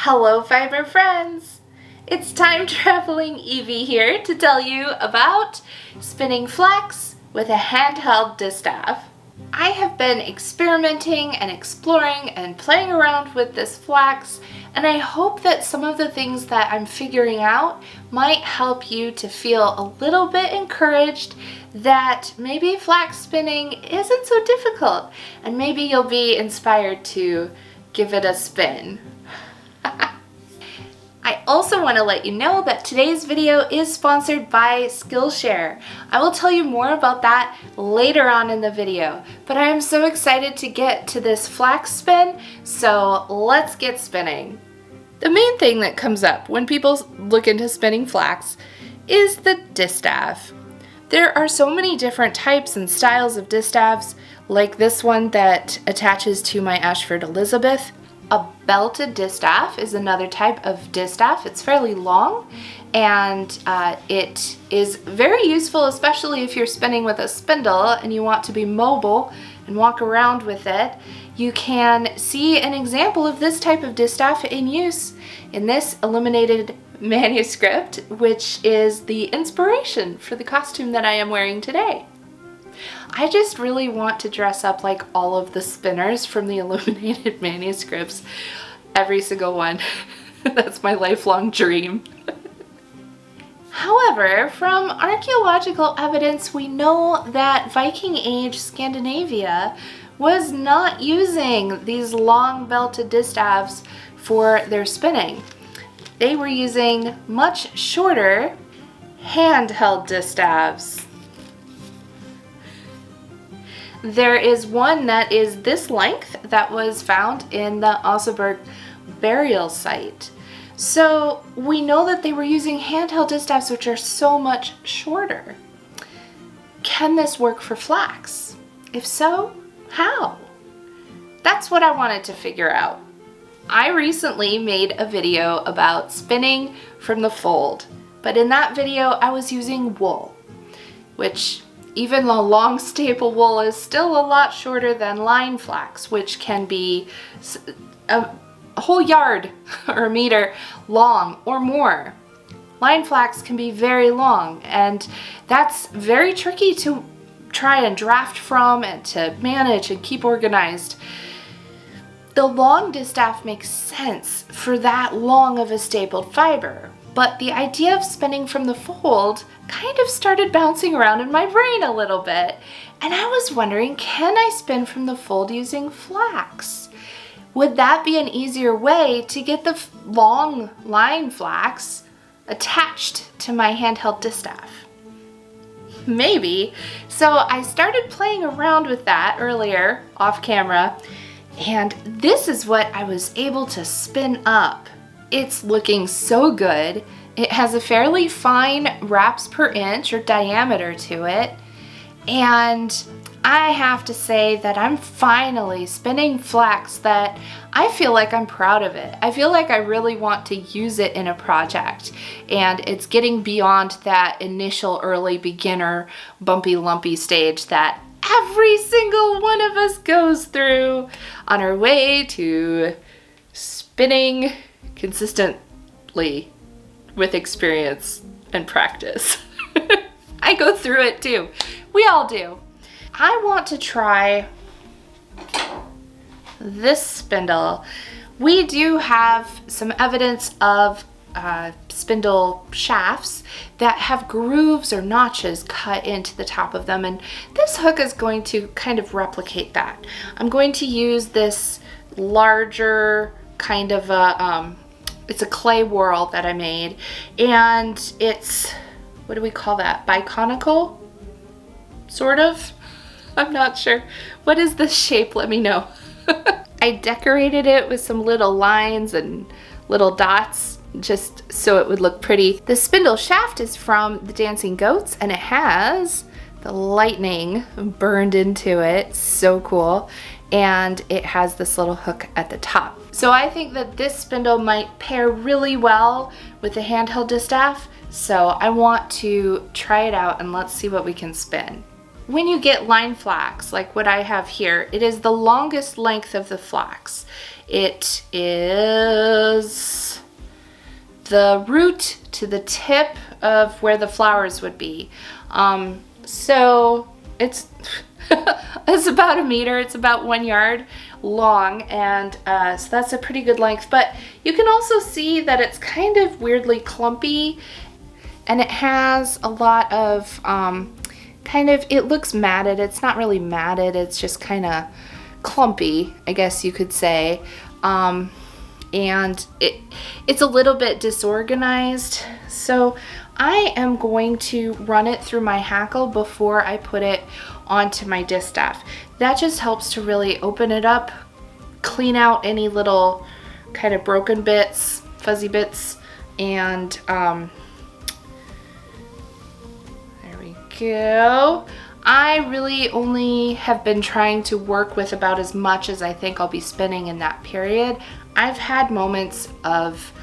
Hello fiber friends! It's time traveling Evie here to tell you about spinning flax with a handheld distaff. I have been experimenting and exploring and playing around with this flax, and I hope that some of the things that I'm figuring out might help you to feel a little bit encouraged that maybe flax spinning isn't so difficult, and maybe you'll be inspired to give it a spin. I also want to let you know that today's video is sponsored by Skillshare. I will tell you more about that later on in the video, but I am so excited to get to this flax spin, so let's get spinning. The main thing that comes up when people look into spinning flax is the distaff. There are so many different types and styles of distaffs, like this one that attaches to my Ashford Elizabeth. A belted distaff is another type of distaff. It's fairly long and it is very useful, especially if you're spinning with a spindle and you want to be mobile and walk around with it. You can see an example of this type of distaff in use in this illuminated manuscript, which is the inspiration for the costume that I am wearing today. I just really want to dress up like all of the spinners from the illuminated manuscripts. Every single one. That's my lifelong dream. However, from archaeological evidence, we know that Viking Age Scandinavia was not using these long belted distaffs for their spinning. They were using much shorter handheld distaffs. There is one that is this length that was found in the Oseberg burial site. So we know that they were using handheld distaffs, which are so much shorter. Can this work for flax? If so, how? That's what I wanted to figure out. I recently made a video about spinning from the fold, but in that video I was using wool, which even the long staple wool is still a lot shorter than line flax, which can be a whole yard or a meter long or more. Line flax can be very long, and that's very tricky to try and draft from and to manage and keep organized. The long distaff makes sense for that long of a stapled fiber, but the idea of spinning from the fold kind of started bouncing around in my brain a little bit, and I was wondering, can I spin from the fold using flax? Would that be an easier way to get the long line flax attached to my handheld distaff? Maybe. So I started playing around with that earlier off camera, and this is what I was able to spin up. It's looking so good. It has a fairly fine wraps per inch or diameter to it, and I have to say that I'm finally spinning flax that I feel like I'm proud of it. I feel like I really want to use it in a project, and it's getting beyond that initial early beginner bumpy lumpy stage that every single one of us goes through on our way to spinning consistently with experience and practice. I go through it too. We all do. I want to try this spindle. We do have some evidence of spindle shafts that have grooves or notches cut into the top of them, and this hook is going to kind of replicate that. I'm going to use this larger kind of a it's a clay whorl that I made, and it's, what do we call that? Biconical? Sort of? I'm not sure. What is this shape? Let me know. I decorated it with some little lines and little dots just so it would look pretty. The spindle shaft is from the Dancing Goats, and it has the lightning burned into it. So cool. And it has this little hook at the top. So I think that this spindle might pair really well with the handheld distaff, so I want to try it out and let's see what we can spin. When you get line flax, like what I have here, it is the longest length of the flax. It is the root to the tip of where the flowers would be. So it's it's about 1 meter, it's about 1 yard long, and so that's a pretty good length. But you can also see that it's kind of weirdly clumpy, and it has a lot of it looks matted. It's not really matted, it's just kind of clumpy, I guess you could say. And it's a little bit disorganized. So I am going to run it through my hackle before I put it onto my distaff. That just helps to really open it up, clean out any little kind of broken bits, fuzzy bits, and there we go. I really only have been trying to work with about as much as I think I'll be spinning in that period. I've had moments of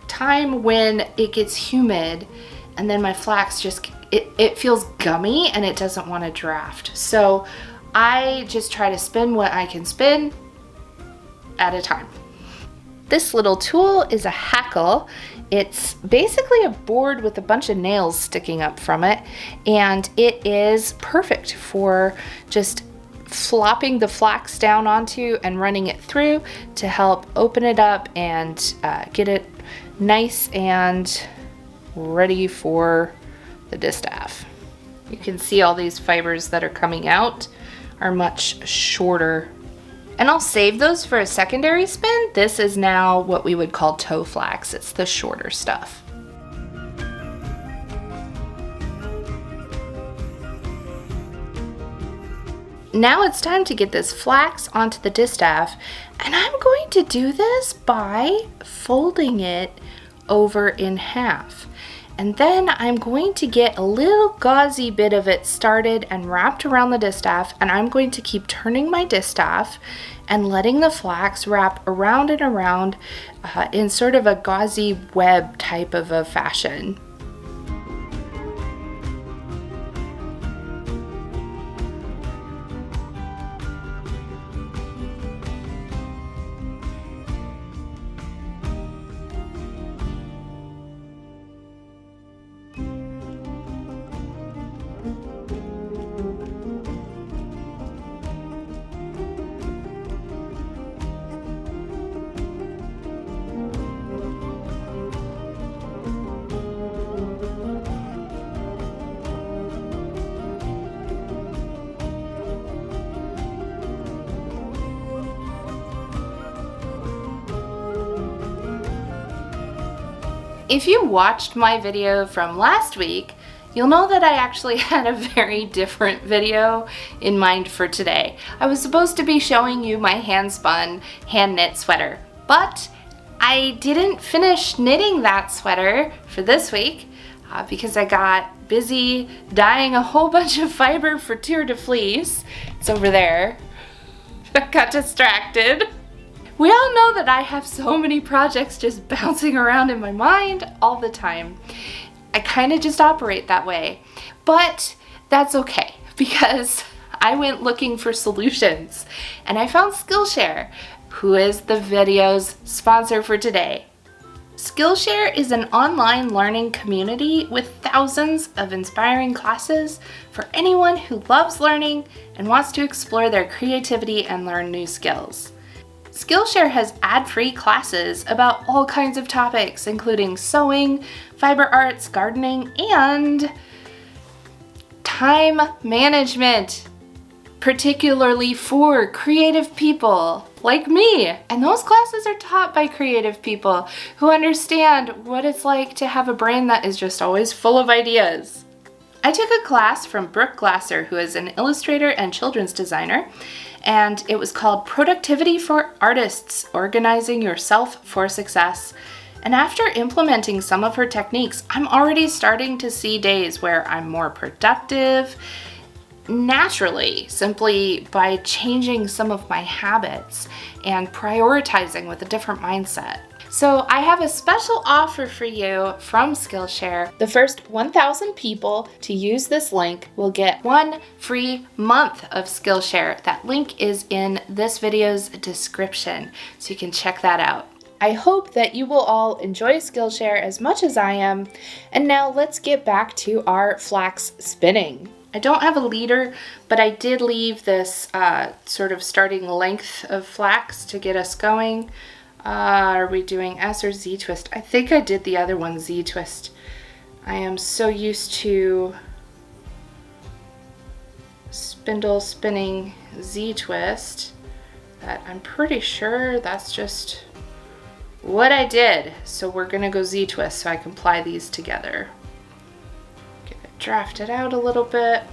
time when it gets humid and then my flax just, it feels gummy and it doesn't want to draft. So I just try to spin what I can spin at a time. This little tool is a hackle. It's basically a board with a bunch of nails sticking up from it, and it is perfect for just flopping the flax down onto and running it through to help open it up and get it nice and ready for the distaff. You can see all these fibers that are coming out are much shorter. And I'll save those for a secondary spin. This is now what we would call toe flax. It's the shorter stuff. Now it's time to get this flax onto the distaff, and I'm going to do this by folding it over in half. And then I'm going to get a little gauzy bit of it started and wrapped around the distaff, and I'm going to keep turning my distaff and letting the flax wrap around and around in sort of a gauzy web type of a fashion. If you watched my video from last week, you'll know that I actually had a very different video in mind for today. I was supposed to be showing you my hand-spun, hand-knit sweater, but I didn't finish knitting that sweater for this week because I got busy dyeing a whole bunch of fiber for Tour de Fleece. It's over there. I got distracted. We all know that I have so many projects just bouncing around in my mind all the time. I kind of just operate that way, but that's okay because I went looking for solutions and I found Skillshare, who is the video's sponsor for today. Skillshare is an online learning community with thousands of inspiring classes for anyone who loves learning and wants to explore their creativity and learn new skills. Skillshare has ad-free classes about all kinds of topics, including sewing, fiber arts, gardening, and time management, particularly for creative people like me. And those classes are taught by creative people who understand what it's like to have a brain that is just always full of ideas. I took a class from Brooke Glasser, who is an illustrator and children's designer, and it was called Productivity for Artists, Organizing Yourself for Success. And after implementing some of her techniques, I'm already starting to see days where I'm more productive naturally, simply by changing some of my habits and prioritizing with a different mindset. So I have a special offer for you from Skillshare. The first 1,000 people to use this link will get 1 free month of Skillshare. That link is in this video's description, so you can check that out. I hope that you will all enjoy Skillshare as much as I am. And now let's get back to our flax spinning. I don't have a leader, but I did leave this sort of starting length of flax to get us going. Are we doing S or Z twist? I think I did the other one, Z twist. I am so used to spindle spinning Z twist that I'm pretty sure that's just what I did. So we're gonna go Z twist so I can ply these together. Get it drafted out a little bit.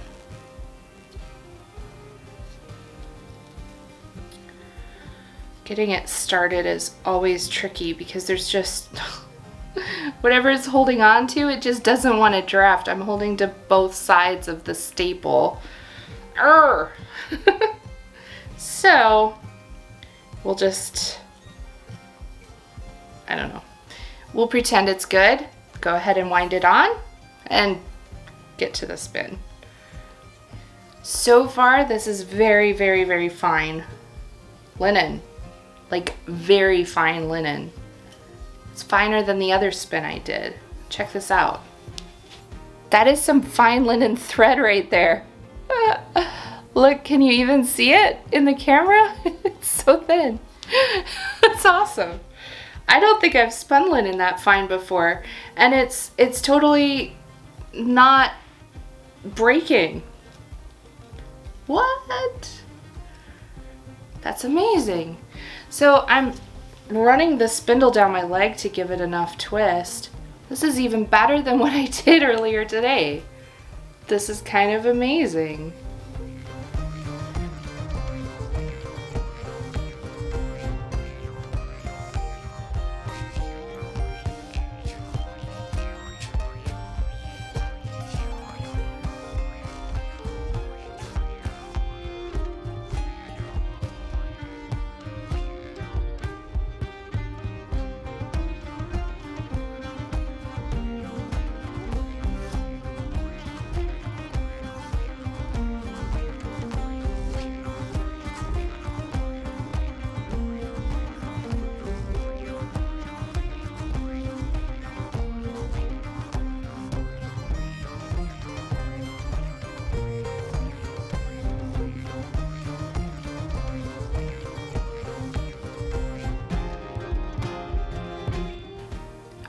Getting it started is always tricky because there's just whatever it's holding on to, it just doesn't want to draft. I'm holding to both sides of the staple. So we'll just, I don't know. We'll pretend it's good. Go ahead and wind it on and get to the spin. So far, this is very, very, very fine linen. Like very fine linen. It's finer than the other spin I did. Check this out. That is some fine linen thread right there. Look, can you even see it in the camera? It's so thin. It's awesome. I don't think I've spun linen that fine before, and it's totally not breaking. What? That's amazing. So I'm running the spindle down my leg to give it enough twist. This is even better than what I did earlier today. This is kind of amazing.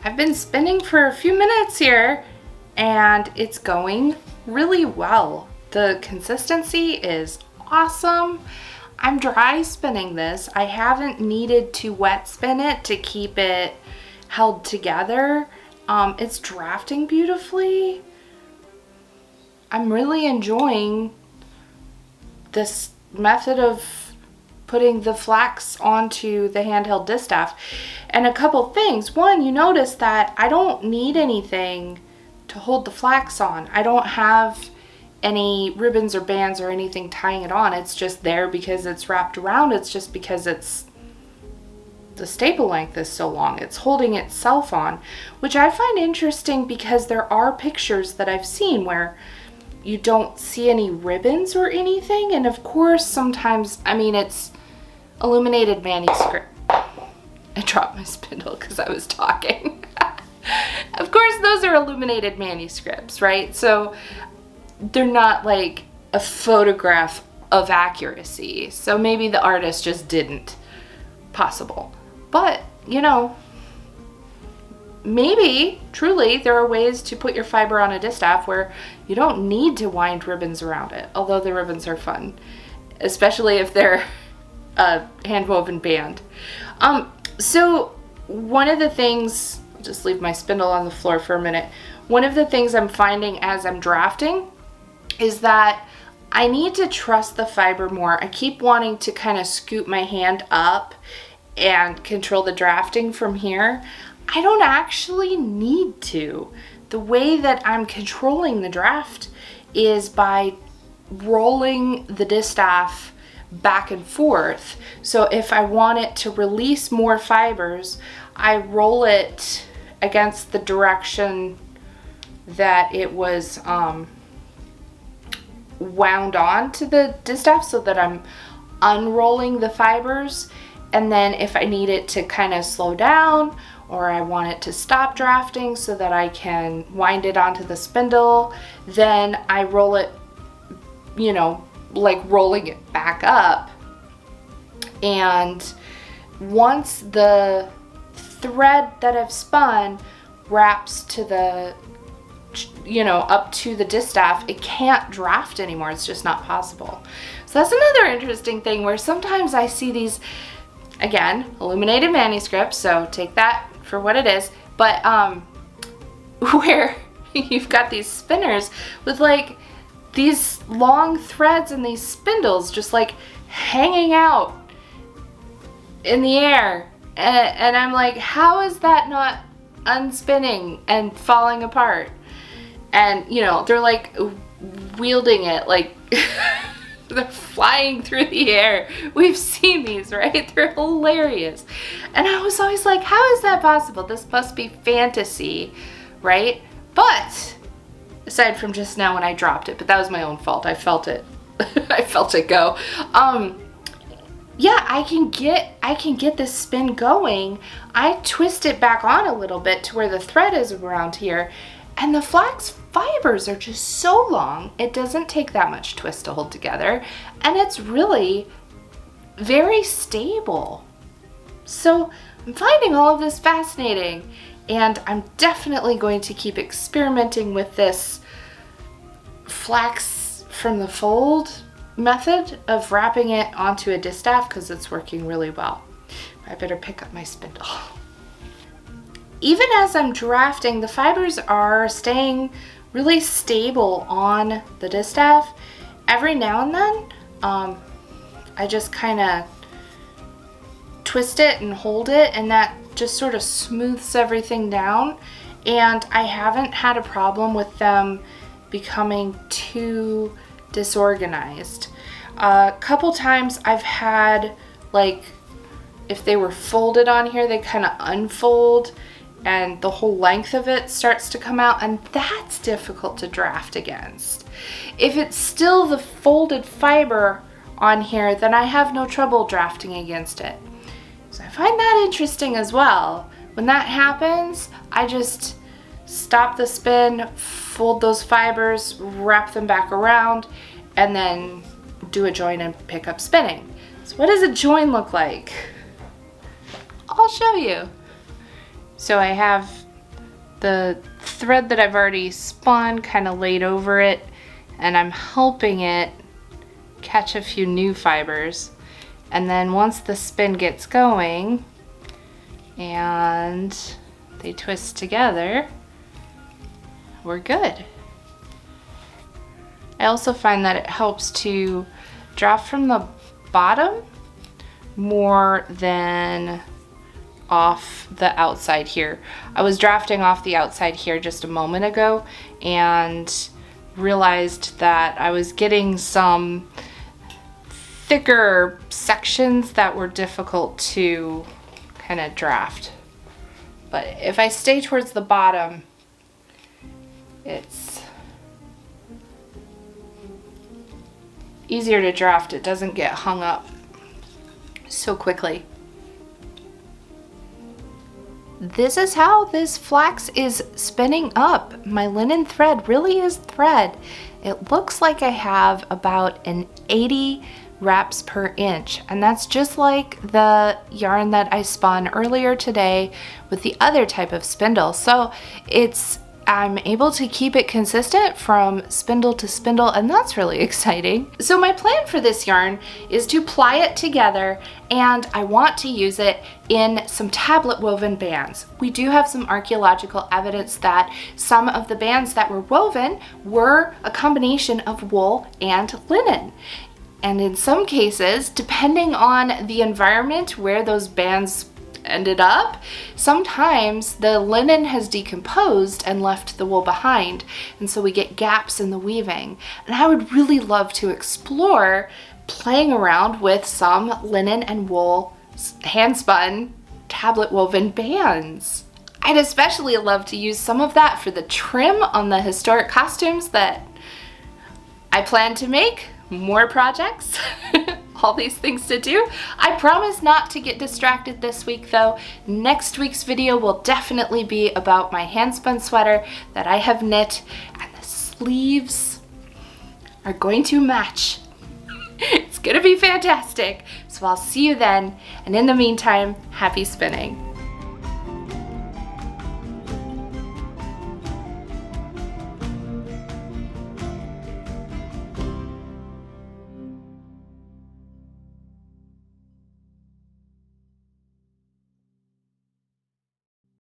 I've been spinning for a few minutes here and it's going really well. The consistency is awesome. I'm dry spinning this. I haven't needed to wet spin it to keep it held together. It's drafting beautifully. I'm really enjoying this method of putting the flax onto the handheld distaff. And a couple things. One, you notice that I don't need anything to hold the flax on. I don't have any ribbons or bands or anything tying it on. It's just there because it's wrapped around. It's just because it's the staple length is so long. It's holding itself on, which I find interesting because there are pictures that I've seen where you don't see any ribbons or anything. And of course, sometimes, I mean, it's illuminated manuscript. I dropped my spindle because I was talking. Of course, those are illuminated manuscripts, right? So they're not like a photograph of accuracy. So maybe the artist just didn't. Possible. But, you know, maybe truly there are ways to put your fiber on a distaff where you don't need to wind ribbons around it, although the ribbons are fun, especially if they're a hand-woven band. So one of the things, I'll just leave my spindle on the floor for a minute. One of the things I'm finding as I'm drafting is that I need to trust the fiber more. I keep wanting to kind of scoop my hand up and control the drafting from here. I don't actually need to. The way that I'm controlling the draft is by rolling the distaff back and forth. So if I want it to release more fibers, I roll it against the direction that it was wound on to the distaff so that I'm unrolling the fibers. and then if I need it to kind of slow down, or I want it to stop drafting so that I can wind it onto the spindle, then I roll it, you know, like rolling it back up. And once the thread that I've spun wraps to the, you know, up to the distaff, it can't draft anymore. It's just not possible. So that's another interesting thing where sometimes I see these, again, illuminated manuscripts, so take that for what it is, but where you've got these spinners with like these long threads and these spindles just like hanging out in the air. And I'm like, how is that not unspinning and falling apart? And, you know, they're like wielding it like they're flying through the air. We've seen these, right? They're hilarious. And I was always like, how is that possible? This must be fantasy, right? But aside from just now when I dropped it, but that was my own fault. I felt it. I felt it go. Yeah, I can get this spin going. I twist it back on a little bit to where the thread is around here, and the flax fibers are just so long, it doesn't take that much twist to hold together, and it's really very stable. So I'm finding all of this fascinating, and I'm definitely going to keep experimenting with this flax from the fold method of wrapping it onto a distaff because it's working really well. I better pick up my spindle. Even as I'm drafting, the fibers are staying really stable on the distaff. Every now and then, I just kind of twist it and hold it, and that just sort of smooths everything down. And I haven't had a problem with them becoming too disorganized. A couple times I've had, like, if they were folded on here, they kind of unfold and the whole length of it starts to come out, and that's difficult to draft against. If it's still the folded fiber on here, then I have no trouble drafting against it. So I find that interesting as well. When that happens, I just stop the spin, fold those fibers, wrap them back around, and then do a join and pick up spinning. So what does a join look like? I'll show you. So I have the thread that I've already spun kind of laid over it, and I'm helping it catch a few new fibers. And then once the spin gets going and they twist together, we're good. I also find that it helps to draft from the bottom more than off the outside here. I was drafting off the outside here just a moment ago and realized that I was getting some thicker sections that were difficult to kind of draft. But if I stay towards the bottom, it's easier to draft. It doesn't get hung up so quickly. This is how this flax is spinning up. My linen thread really is thread. It looks like I have about an 80 wraps per inch, and that's just like the yarn that I spun earlier today with the other type of spindle. So I'm able to keep it consistent from spindle to spindle, and that's really exciting. So my plan for this yarn is to ply it together, and I want to use it in some tablet woven bands. We do have some archaeological evidence that some of the bands that were woven were a combination of wool and linen. And in some cases, depending on the environment where those bands ended up, sometimes the linen has decomposed and left the wool behind, and so we get gaps in the weaving. And I would really love to explore playing around with some linen and wool hand-spun tablet woven bands. I'd especially love to use some of that for the trim on the historic costumes that I plan to make. More projects all these things to do. I promise not to get distracted this week though. Next week's video will definitely be about my hand-spun sweater that I have knit, and the sleeves are going to match. It's gonna be fantastic. So I'll see you then, and in the meantime, happy spinning.